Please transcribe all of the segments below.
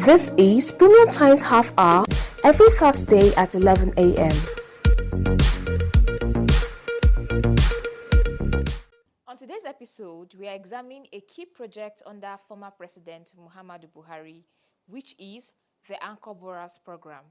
This is Premium Times Half Hour every Thursday at 11 a.m. On today's episode, we are examining a key project under former President Muhammadu Buhari, which is the Anchor Borers program.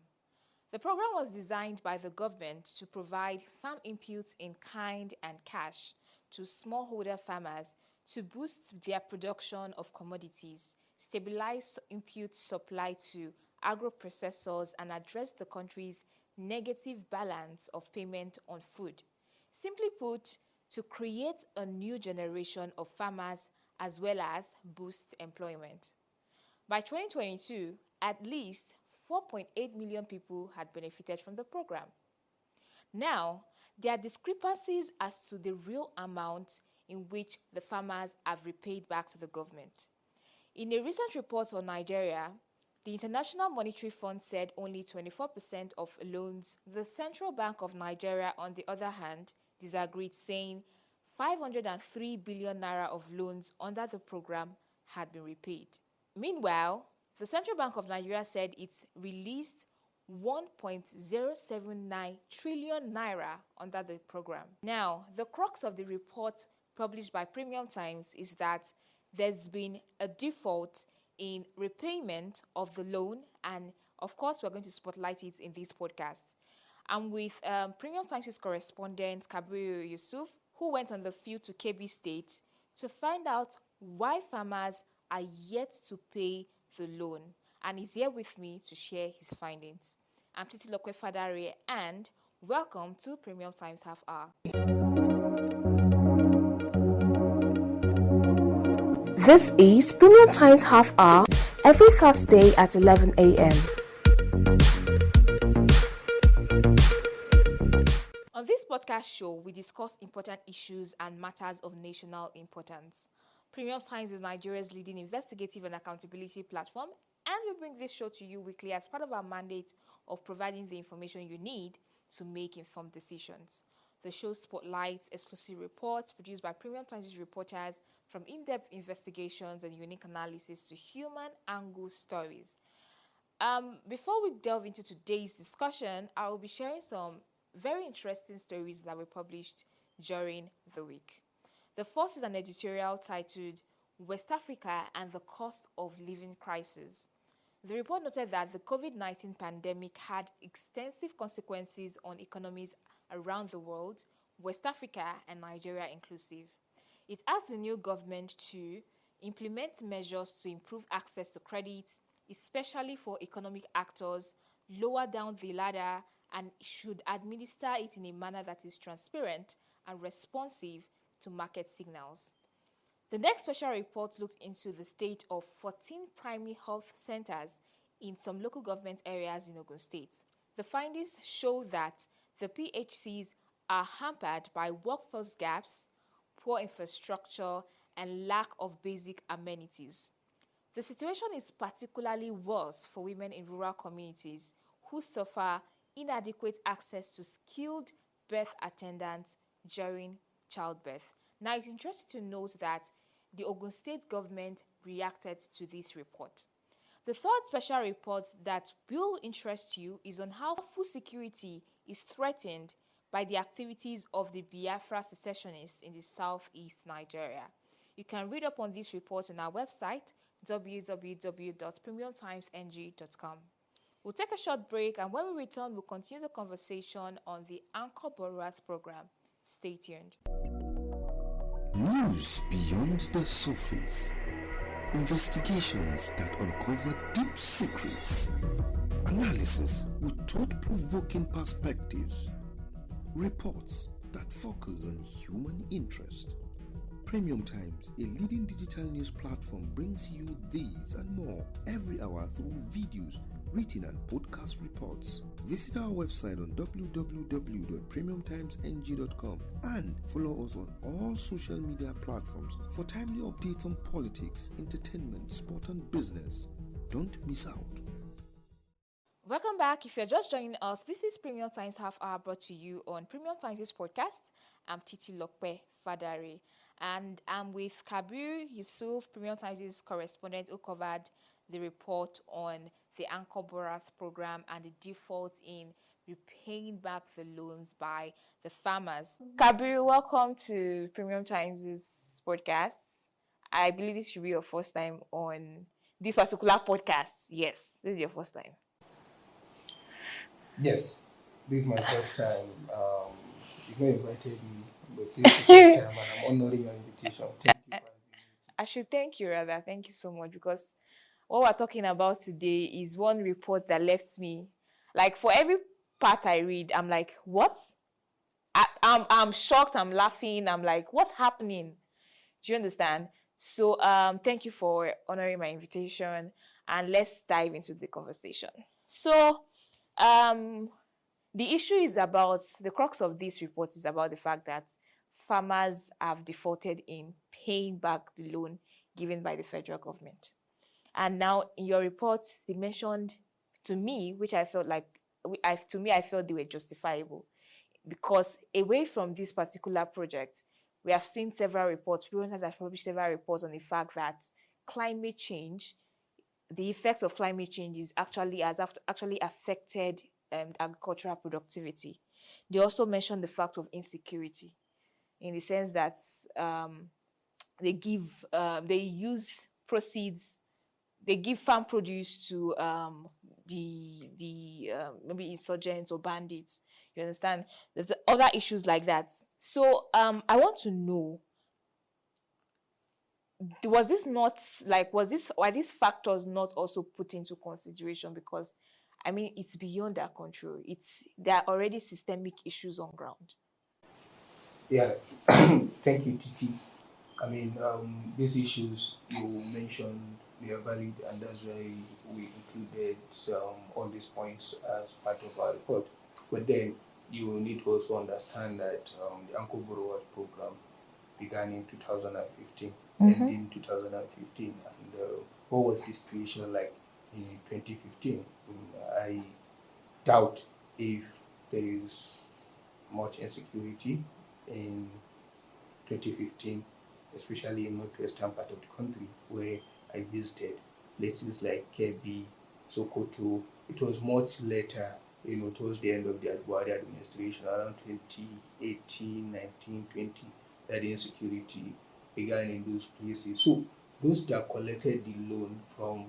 The program was designed by the government to provide farm inputs in kind and cash to smallholder farmers to boost their production of commodities, stabilize input supply to agro-processors, and address the country's negative balance of payment on food. Simply put, to create a new generation of farmers as well as boost employment. By 2022, at least 4.8 million people had benefited from the program. Now, there are discrepancies as to the real amount in which the farmers have repaid back to the government. In a recent report on Nigeria, the International Monetary Fund said only 24% of loans. The Central Bank of Nigeria, on the other hand, disagreed, saying 503 billion naira of loans under the program had been repaid. Meanwhile, the Central Bank of Nigeria said it's released 1.079 trillion naira under the program. Now, the crux of the report published by Premium Times is that there's been a default in repayment of the loan, and of course, we're going to spotlight it in this podcast. I'm with Premium Times' correspondent, Kabiru Yusuf, who went on the field to Kebbi State to find out why farmers are yet to pay the loan. And he's here with me to share his findings. I'm Titi Lokwe Fadare, and welcome to Premium Times Half Hour. This is Premium Times Half Hour every Thursday at 11 a.m. On this podcast show, we discuss important issues and matters of national importance. Premium Times is Nigeria's leading investigative and accountability platform, and we bring this show to you weekly as part of our mandate of providing the information you need to make informed decisions. The show spotlights exclusive reports produced by Premium Times reporters, from in-depth investigations and unique analysis to human angle stories. Before we delve into today's discussion, I will be sharing some very interesting stories that were published during the week. The first is an editorial titled West Africa and the Cost of Living Crisis. The report noted that the COVID-19 pandemic had extensive consequences on economies around the world, West Africa and Nigeria inclusive. It asked the new government to implement measures to improve access to credit, especially for economic actors, lower down the ladder, and should administer it in a manner that is transparent and responsive to market signals. The next special report looked into the state of 14 primary health centers in some local government areas in Ogun State. The findings show that the PHCs are hampered by workforce gaps, poor infrastructure, and lack of basic amenities. The situation is particularly worse for women in rural communities who suffer inadequate access to skilled birth attendants during childbirth. Now, it's interesting to note that the Ogun State government reacted to this report. The third special report that will interest you is on how food security is threatened by the activities of the Biafra secessionists in the southeast Nigeria. You can read up on this report on our website, www.premiumtimesng.com. We'll take a short break, and when we return, we'll continue the conversation on the Anchor Borers program. Stay tuned. News beyond the surface. Investigations that uncover deep secrets. Analysis with thought-provoking perspectives. Reports that focus on human interest. Premium Times, a leading digital news platform, brings you these and more every hour through videos, written and podcast reports. Visit our website on www.premiumtimesng.com and follow us on all social media platforms for timely updates on politics, entertainment, sport and business. Don't miss out. Welcome back. If you're just joining us, this is Premium Times Half Hour, brought to you on Premium Times' podcast. I'm Titi Lokwe Fadare. And I'm with Kabir Yusuf, Premium Times' correspondent, who covered the report on the Anchor Borrowers program and the default in repaying back the loans by the farmers. Kabir, welcome to Premium Times' podcast. I believe this should be your first time on this particular podcast. Yes, this is your first time. Yes, this is my first time. You've not invited me, but this is the first time, and I'm honoring your invitation. Thank you for having me. I should thank you rather. Thank you so much, because what we're talking about today is one report that left me, like, for every part I read, I'm like, what? I'm shocked, I'm laughing, I'm like, what's happening? Do you understand? So thank you for honoring my invitation, and let's dive into the conversation. So um the issue is about, the crux of this report is about the fact that farmers have defaulted in paying back the loan given by the federal government. And now in your report, they mentioned, to me, which I felt like, I felt they were justifiable, because away from this particular project, we have seen several reports. Parents have published several reports on the fact that climate change, the effect of climate change is actually affected agricultural productivity. They also mentioned the fact of insecurity, in the sense that they use proceeds, they give farm produce to the maybe insurgents or bandits. You understand? There's other issues like that. So I want to know, was this not like, was this were these factors not also put into consideration? Because I mean, it's beyond our control. There are already systemic issues on ground. Yeah, thank you, Titi. I mean, these issues you mentioned, they are valid, and that's why we included all these points as part of our report. But then you need to also understand that the Anchor Borrowers program began in 2015, ended in 2015, and what was the situation like in 2015? I doubt if there is much insecurity in 2015, especially in northwestern part of the country where I visited places like Kebbi, Sokoto. It was much later, towards the end of the Buhari administration, around 2018, 19, 20, that the insecurity began in those places. So those that collected the loan from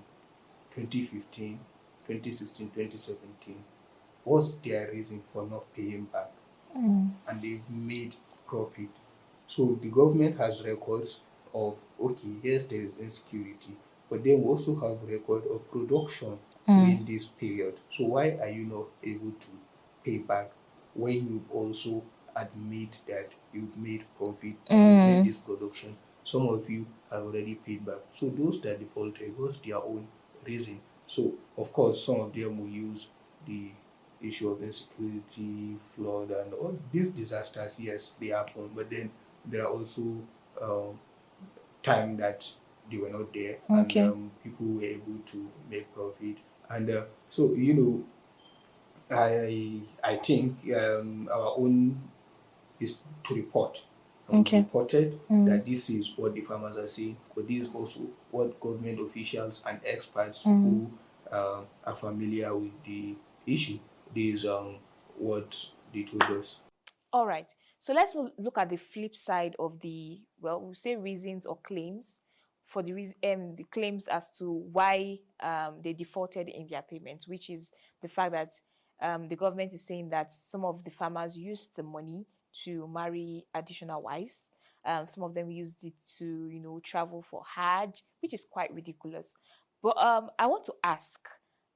2015, 2016, 2017, what's their reason for not paying back? And they've made profit. So the government has records of, okay, yes, there is insecurity, but then we also have record of production during this period. So why are you not able to pay back when you've also admit that you've made profit and you've made this production? Some of you have already paid back. So those that defaulted, what's their own reason? So of course, some of them will use the issue of insecurity, flood, and all these disasters. Yes, they happen, but then there are also time that they were not there, Okay. and people were able to make profit. And so I think our own is to report. And Okay. we reported that this is what the farmers are saying, but this is also what government officials and experts who are familiar with the issue, this is what they told us. All right. So let's look at the flip side of the, well, we'll say reasons or claims for the claims as to why they defaulted in their payments, which is the fact that the government is saying that some of the farmers used the money to marry additional wives. Some of them used it to, travel for Hajj, which is quite ridiculous. But I want to ask,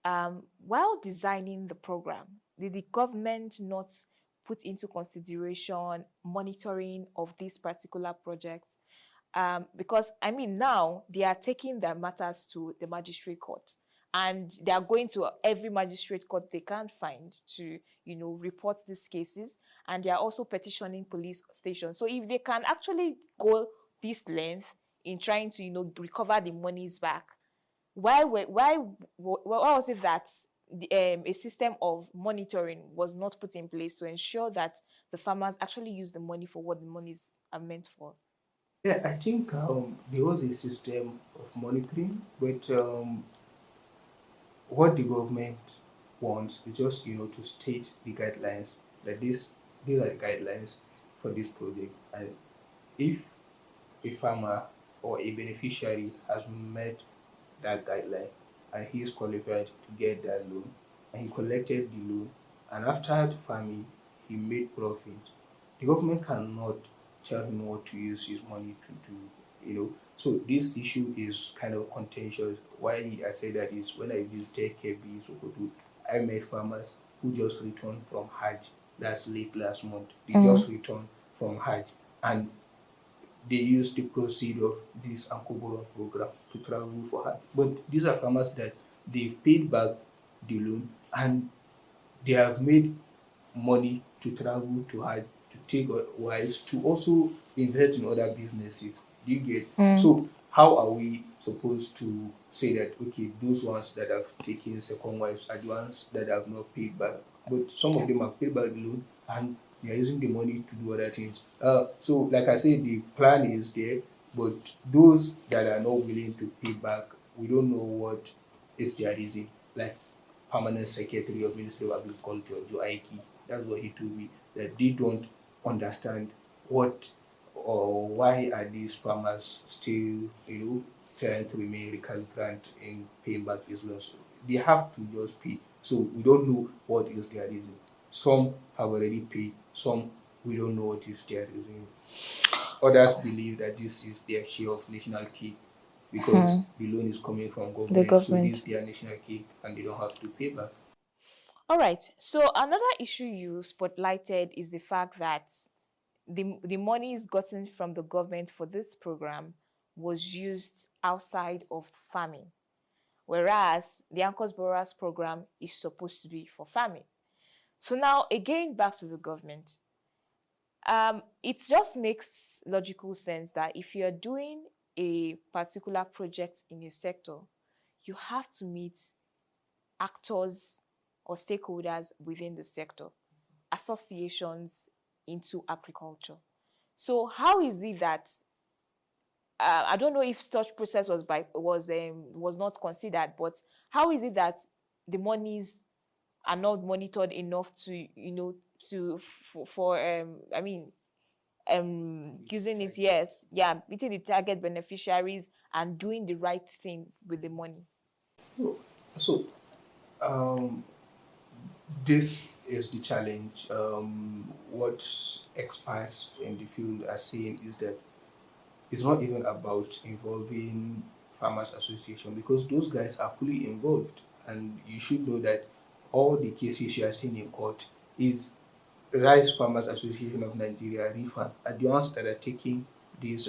while designing the program, did the government not put into consideration monitoring of this particular project? Because I mean, now they are taking their matters to the magistrate court, and they are going to every magistrate court they can find to, report these cases, and they are also petitioning police stations. So if they can actually go this length in trying to, recover the monies back, why was it that a system of monitoring was not put in place to ensure that the farmers actually use the money for what the monies are meant for? Yeah, I think there was a system of monitoring, but what the government wants is just to state the guidelines that these are the guidelines for this project, and if a farmer or a beneficiary has met that guideline and he is qualified to get that loan and he collected the loan and after farming he made profit, the government cannot tell him what to use his money to do. So this issue is kind of contentious. Why I say that is when I visited KB Sokoto, I met farmers who just returned from Hajj. That's late last month. They just returned from Hajj and they use the proceed of this Ankoboro program to travel for Hajj. But these are farmers that they've paid back the loan and they have made money to travel to Hajj, to take wives, to also invest in other businesses. Do you get? So how are we supposed to say that okay, those ones that have taken second wives are the ones that have not paid back? But some of them have paid back the loan and they are using the money to do other things. So like I said, the plan is there, but those that are not willing to pay back, we don't know what is their reason. Like Permanent Secretary of Ministry of Agriculture, Joe Aiki. That's what he told me, that they don't understand what or why are these farmers still, trying to remain recalcitrant in paying back these loans. They have to just pay. So we don't know what is their reason. Some have already paid, some we don't know what is their reason. Others believe that this is their share of national cake because the loan is coming from The government, so this is government. their national cake and they don't have to pay back. All right. So another issue you spotlighted is the fact that the monies gotten from the government for this program was used outside of farming, whereas the Anchors Borrowers program is supposed to be for farming. So now again back to the government. It just makes logical sense that if you're doing a particular project in a sector, you have to meet actors or stakeholders within the sector, associations into agriculture. So how is it that I don't know if such process was not considered, but how is it that the monies are not monitored enough to to for I mean using it, yes, yeah, meeting the target beneficiaries and doing the right thing with the money. So um, this is the challenge. What experts in the field are saying is that it's not even about involving farmers association because those guys are fully involved and you should know that all the cases you are seeing in court is Rice Farmers Association of Nigeria, RIFA, are the ones that are taking these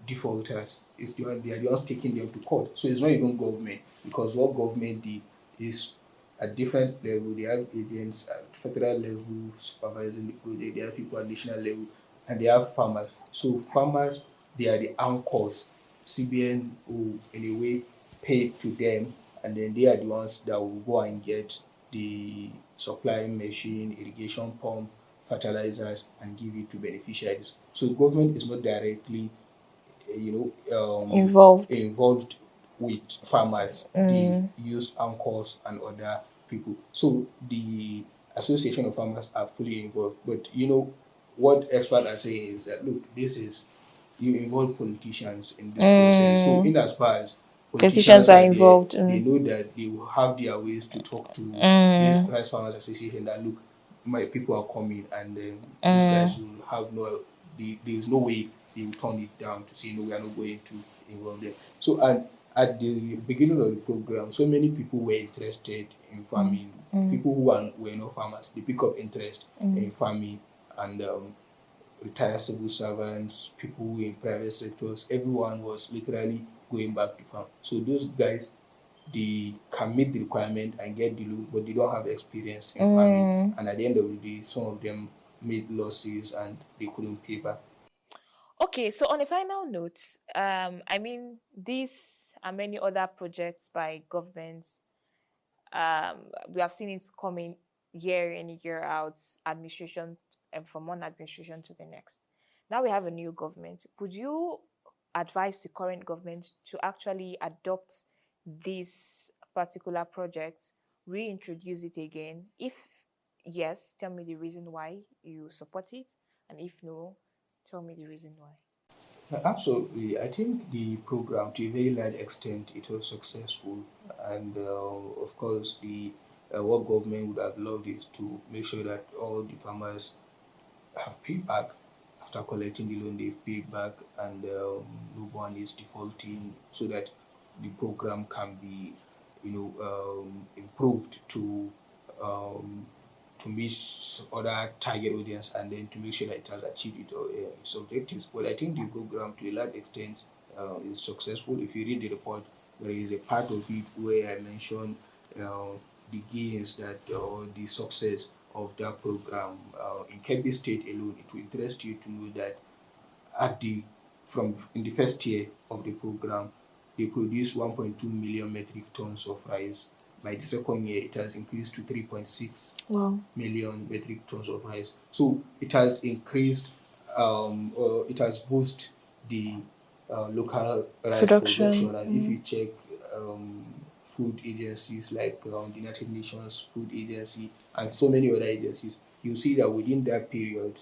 defaulters. They are the ones taking them to court. So it's not even government because what government did is at different level. They have agents at federal level supervising the project. They have people at national level, and they have farmers. So farmers, they are the anchors. CBN will in a way pay to them, and then they are the ones that will go and get the supplying machine, irrigation pump, fertilizers, and give it to beneficiaries. So government is not directly, Involved. involved with farmers. They use anchors and other people. So the association of farmers are fully involved. But what experts are saying is that look, this is you involve politicians in this process. So in as far as Petitions politicians are are there, involved. they know that they will have their ways to talk to this Rice Farmers Association that look, my people are coming and then these guys will have there's no way they will turn it down to say no, we are not going to involve them. So and at the beginning of the program, so many people were interested in farming. People were not farmers, they pick up interest in farming and retired civil servants, people in private sectors, everyone was literally going back to farm. So those guys, they can meet the requirement and get the loan, but they don't have experience in farming. And at the end of the day, some of them made losses and they couldn't pay back. Okay, so on a final note, I mean, these and many other projects by governments, we have seen it coming year in, year out, administration, and from one administration to the next. Now we have a new government. Would you advise the current government to actually adopt this particular project, reintroduce it again? If yes, tell me the reason why you support it, and if no, tell me the reason why. Absolutely. I think the program, to a very large extent, it was successful, and of course, the what government would have loved is to make sure that all the farmers have paid back after collecting the loan. They've paid back, and no one is defaulting, so that the program can be, improved um, to meet other target audience, and then to make sure that it has achieved its objectives. But I think the program, to a large extent, is successful. If you read the report, there is a part of it where I mentioned uh, the gains that or the success of that program. In Kebbi State alone, it will interest you to know that at the from in the first year of the program, they produced 1.2 million metric tons of rice. By the second year, it has increased to 3.6 Wow. million metric tons of rice. So it has increased, it has boosted the local rice Production. production. And if you check um, food agencies like the United Nations Food Agency and so many other agencies, you see that within that period,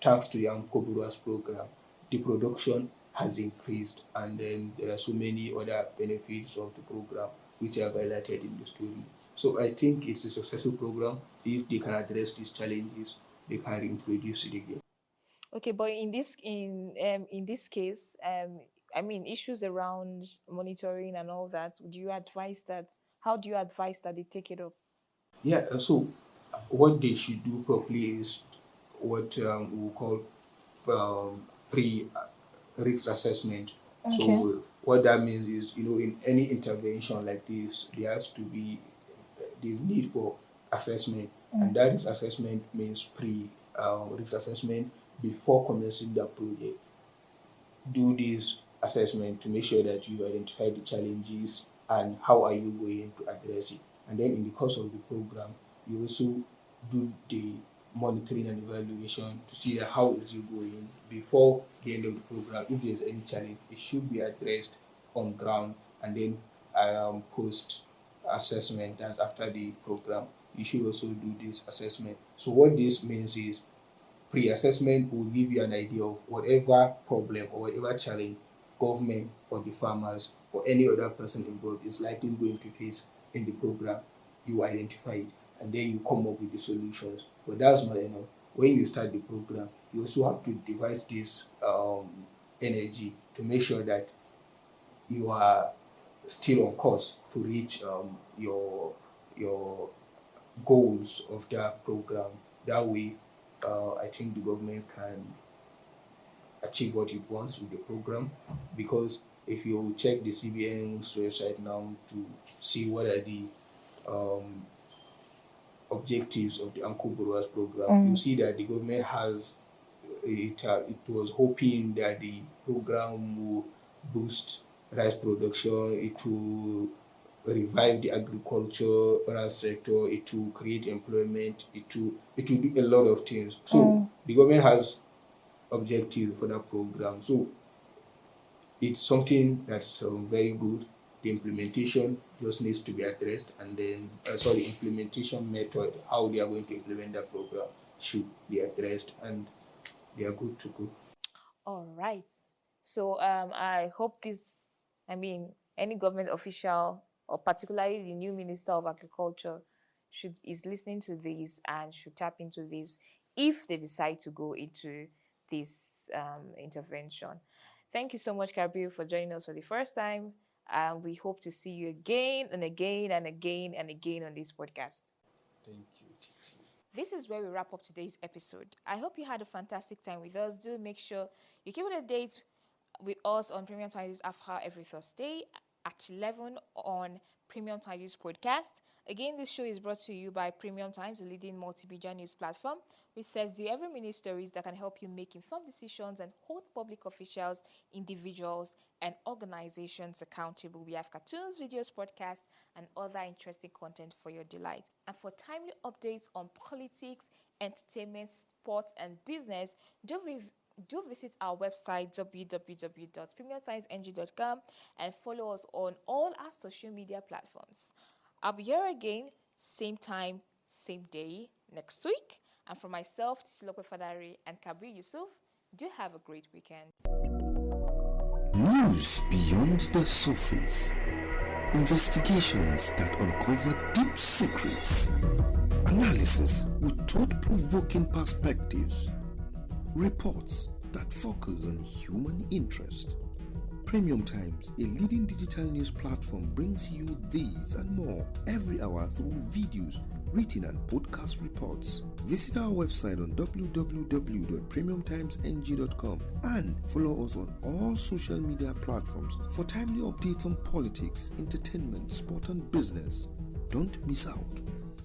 thanks to the Ankoburuas program, the production has increased, and then there are so many other benefits of the program which are highlighted in the story. So I think it's a successful program. If they can address these challenges, they can reintroduce it again. Okay, but in this case, I mean issues around monitoring and all that. Do you advise that? How do you advise that they take it up? Yeah, so what they should do properly is what we call pre-risk assessment. Okay. So what that means is, in any intervention like this, there has to be this need for assessment, and that risk assessment means pre-risk assessment before commencing the project. Do this assessment to make sure that you identify the challenges and how are you going to address it. And then in the course of the program, you also do the monitoring and evaluation to see that how is it going before the end of the program. If there's any challenge, it should be addressed on ground, and then post assessment, that's after the program, you should also do this assessment. So what this means is pre-assessment will give you an idea of whatever problem or whatever challenge government or the farmers or any other person involved is likely going to face in the program. You identify it, and then you come up with the solutions. But that's not enough. When you start the program, you also have to devise this energy to make sure that you are still on course to reach your goals of that program. That way, I think the government can achieve what it wants with the program. Because if you check the CBN's website now to see what are the um, objectives of the Uncle Borua's program, you see that the government has it was hoping that the program will boost rice production, it will revive the agricultural sector, it will create employment, it will do a lot of things. So the government has objective for that program. So it's something that's very good. The implementation just needs to be addressed, and then implementation method, how they are going to implement that program should be addressed, and they are good to go. All right. So I hope this, I mean, any government official or particularly the new Minister of Agriculture is listening to this and should tap into this if they decide to go into this intervention. Thank you so much, Kabir, for joining us for the first time. And we hope to see you again and again and again and again on this podcast. Thank you. This is where we wrap up today's episode. I hope you had a fantastic time with us. Do make sure you keep it a date with us on Premium Tidings After every Thursday at 11 on Premium Tidings Podcast. Again, this show is brought to you by Premium Times, the leading multimedia news platform, which serves you every minute stories that can help you make informed decisions and hold public officials, individuals, and organizations accountable. We have cartoons, videos, podcasts, and other interesting content for your delight. And for timely updates on politics, entertainment, sports, and business, do visit our website www.premiumtimesng.com and follow us on all our social media platforms. I'll be here again, same time, same day, next week. And for myself, Tisilope Fadari and Kabir Yusuf, do have a great weekend. News beyond the surface. Investigations that uncover deep secrets. Analysis with thought-provoking perspectives. Reports that focus on human interest. Premium Times, a leading digital news platform, brings you these and more every hour through videos, written and podcast reports. Visit our website on www.premiumtimesng.com and follow us on all social media platforms for timely updates on politics, entertainment, sport and business. Don't miss out.